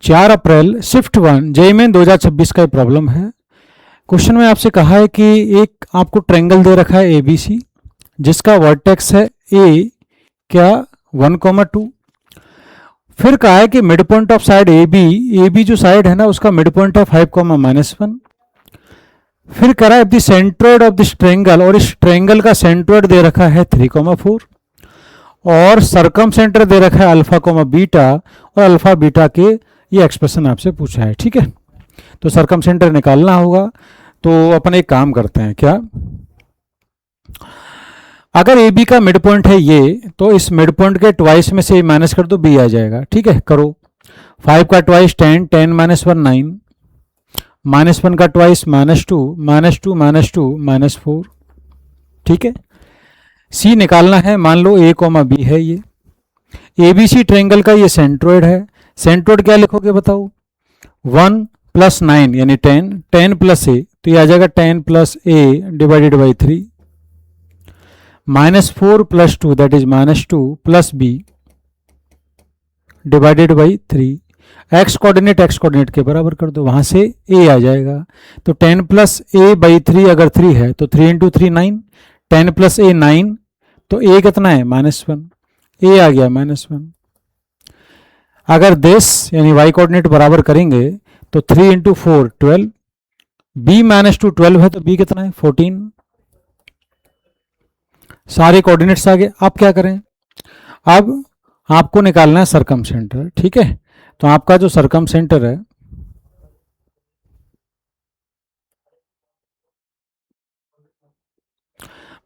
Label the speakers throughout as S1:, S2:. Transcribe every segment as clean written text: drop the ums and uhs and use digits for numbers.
S1: 4 अप्रैल shift 1 JEE main 2026 का problem है। Question में आपसे कहा है कि एक आपको ट्रायंगल दे रखा है ABC, जिसका वर्टेक्स है ए क्या 1,2। फिर कहा है कि mid point of side AB जो साइड है ना उसका मिड पॉइंट है 5,-1। फिर कह रहा है the centroid of this triangle, और इस ट्रायंगल का सेंट्रोइड दे रखा है 3,4 और सरकम सेंटर दे रखा है अल्फा कोमा बीटा, और अल्फा बीटा के ये एक्सप्रेशन आपसे पूछा है। ठीक है, तो सरकम सेंटर निकालना होगा। तो अपन एक काम करते हैं, क्या अगर ए बी का मिड पॉइंट है ये, तो इस मिड पॉइंट के ट्वाइस में से माइनस कर दो, बी आ जाएगा। ठीक है, करो। 5 का ट्वाइस 10, 10 - 1 9, -1 का ट्वाइस -2, -2 -2 -4। ठीक है, सी निकालना है। मान लो ए कोमा बी है ये ABC ट्रायंगल का ये सेंट्रोइड है। सेंट्रोइड क्या लिखोगे बताओ? 1 + 9 यानी 10, 10 + a तो ये आ जाएगा 10 + a divided by 3, -4 + 2 that is -2 + b divided by 3। X coordinate के बराबर कर दो, वहां से a आ जाएगा। तो 10 + a/3 अगर 3 है तो 3 × 3 9, 10 + a 9, तो a कितना है -1, a आ गया -1। अगर दिस यानी y कोऑर्डिनेट बराबर करेंगे तो 3 × 4 12, b -2 12 है तो b कितना है 14। सारे कोऑर्डिनेट्स आ गए। अब क्या करें? अब आपको निकालना है सरकम सेंटर। ठीक है, तो आपका जो सरकम सेंटर है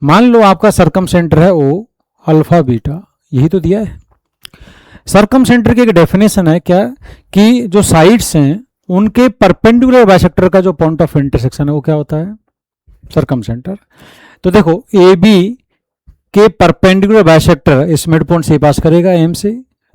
S1: मान लो आपका सरकम सेंटर है ओ अल्फा बीटा, यही तो दिया है। सरकम सेंटर की एक डेफिनेशन है क्या कि जो साइड्स हैं उनके परपेंडिकुलर बाइसेक्टर का जो पॉइंट ऑफ इंटरसेक्शन है वो क्या होता है? सरकम सेंटर। तो देखो ए बी के परपेंडिकुलर बाइसेक्टर इस मिड पॉइंट से पास करेगा एम से,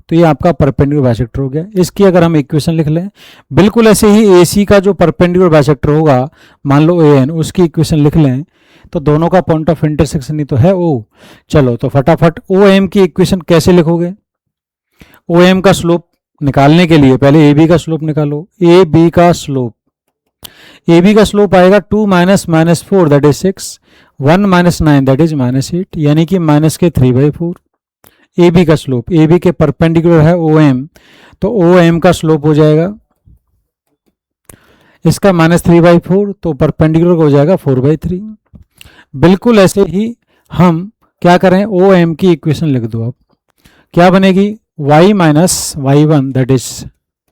S1: तो ये आपका परपेंडिकुलर बाइसेक्टर हो गया। इसकी अगर हम इक्वेशन लिख लें, बिल्कुल ऐसे ही ए सी का जो परपेंडिकुलर बाइसेक्टर होगा मान लो ए एन, उसकी इक्वेशन लिख लें तो दोनों का पॉइंट ऑफ इंटरसेक्शन ही तो है ओ। चलो तो फटाफट ओ एम की इक्वेशन कैसे लिखोगे? ओ एम का स्लोप निकालने के लिए पहले ए बी का स्लोप निकालो। ए बी का स्लोप आएगा 2 - -4 दैट इज 6, 1 - 9 दैट इज -8, यानी कि माइनस के 3/4। ए बी का स्लोप, ए बी के परपेंडिकुलर है ओ एम, तो ओ एम का स्लोप हो जाएगा इसका -3/4, तो परपेंडिकुलर हो जाएगा 4/3। बिल्कुल ऐसे ही हम क्या करें, ओ एम की इक्वेशन लिख दो। अब क्या बनेगी? y - y1 दैट इज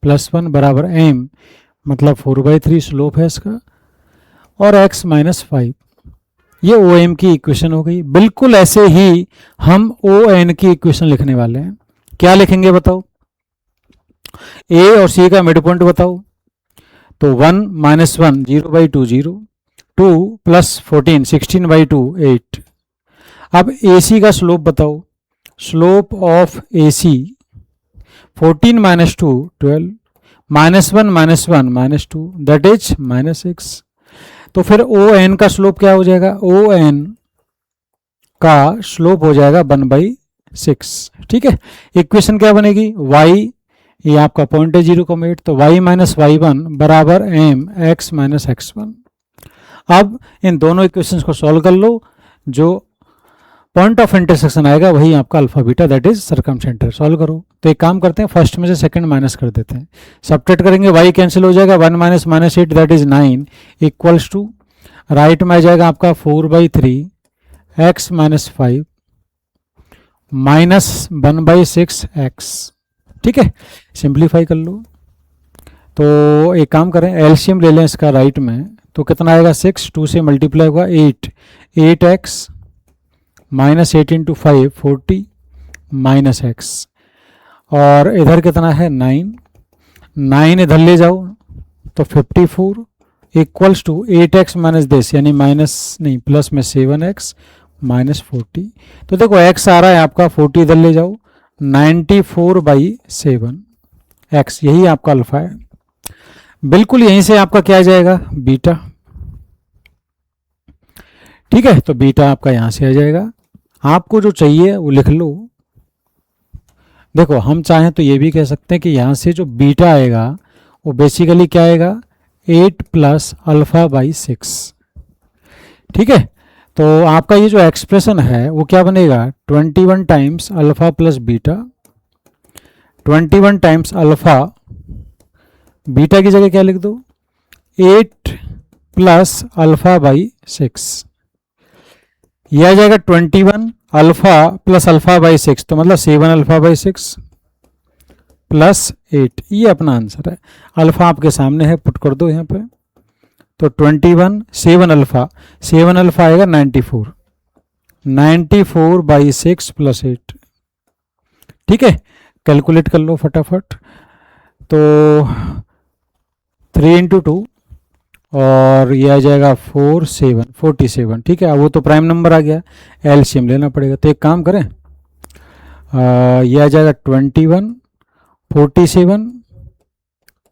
S1: +1 बराबर m, मतलब 4/3 स्लोप है इसका, और x - 5, ये ओ एम की इक्वेशन हो गई। बिल्कुल ऐसे ही हम ओ एन की इक्वेशन लिखने वाले हैं। क्या लिखेंगे बताओ? ए और सी का मिड पॉइंट बताओ। तो 1 - 1 0/2 0, 2 + 14 16/2 8। अब ए सी का स्लोप बताओ। Slope of A C 14 - 2 12, -1 - 1 -2 that is -6। तो फिर ओ एन का स्लोप क्या हो जाएगा? ओ एन का स्लोप हो जाएगा 1/6। ठीक है, इक्वेशन क्या बनेगी? y, ये आपका पॉइंट है 0,8, तो y - y1 बराबर m x - x1। अब इन दोनों इक्वेशंस को सॉल्व कर लो, जो पॉइंट ऑफ इंटरसेक्शन आएगा वही आपका alpha beta that is circumcentre. Solve करो। तो एक काम करते हैं, फर्स्ट में से सेकंड माइनस कर देते हैं, सब्ट्रैक्ट करेंगे, y कैंसिल हो जाएगा, 1 - -8 that is 9 equals to right में आ जाएगा आपका 4/3 x - 5 -1/6 x। ठीक है, सिंप्लीफाई कर लो। तो एक काम करें, एलसीएम ले लें इसका राइट में, तो कितना आएगा? 6, 2 से मल्टीप्लाई होगा 8, 8x -8 × 5 40 -x, और इधर कितना है 9, 9 इधर ले जाओ तो 54 equals to 8x minus this यानी माइनस नहीं प्लस में 7x -40। तो देखो x आ रहा है आपका 40, इधर ले जाओ 94/7 x, यही आपका अल्फा है। बिल्कुल यहीं से आपका क्या आ जाएगा? बीटा। ठीक है, तो बीटा आपका यहां से आ जाएगा। आपको जो चाहिए वो लिख लो, देखो हम चाहें तो ये भी कह सकते हैं कि यहाँ से जो बीटा आएगा वो बेसिकली क्या आएगा 8 प्लस अल्फ़ा बाई 6। ठीक है, तो आपका ये जो एक्सप्रेशन है वो क्या बनेगा 21 times alpha plus beta, 21 times alpha, beta की जगह क्या लिख दो 8 प्लस अल्फ़ा बाई 6। यह आ जाएगा 21 अल्फ़ा प्लस अल्फ़ा बाई 6, तो मतलब 7 अल्फ़ा बाई 6 प्लस 8, ये अपना आंसर है। अल्फ़ा आपके सामने है, पुट कर दो यहाँ पे। तो 21 7 अल्फ़ा आएगा 94, 94 बाई 6 प्लस 8। ठीक है, कैलकुलेट कर लो फटाफट। तो 3 इंटू 2 और ये आ जाएगा 47। ठीक है, अब वो तो प्राइम नंबर आ गया, एलसीएम लेना पड़ेगा। तो एक काम करें, ये आ जाएगा 21 47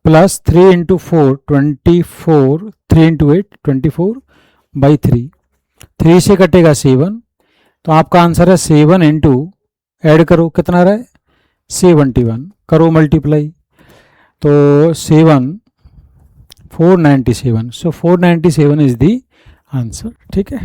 S1: प्लस 3 इंटू 4 24, 3 इंटू 8 24 बाई 3 से कटेगा 7, तो आपका आंसर है 7 इंटू, ऐड करो कितना रहा है 71, करो मल्टीप्लाई, तो 7 497, सो 497 इज दी आंसर। ठीक है।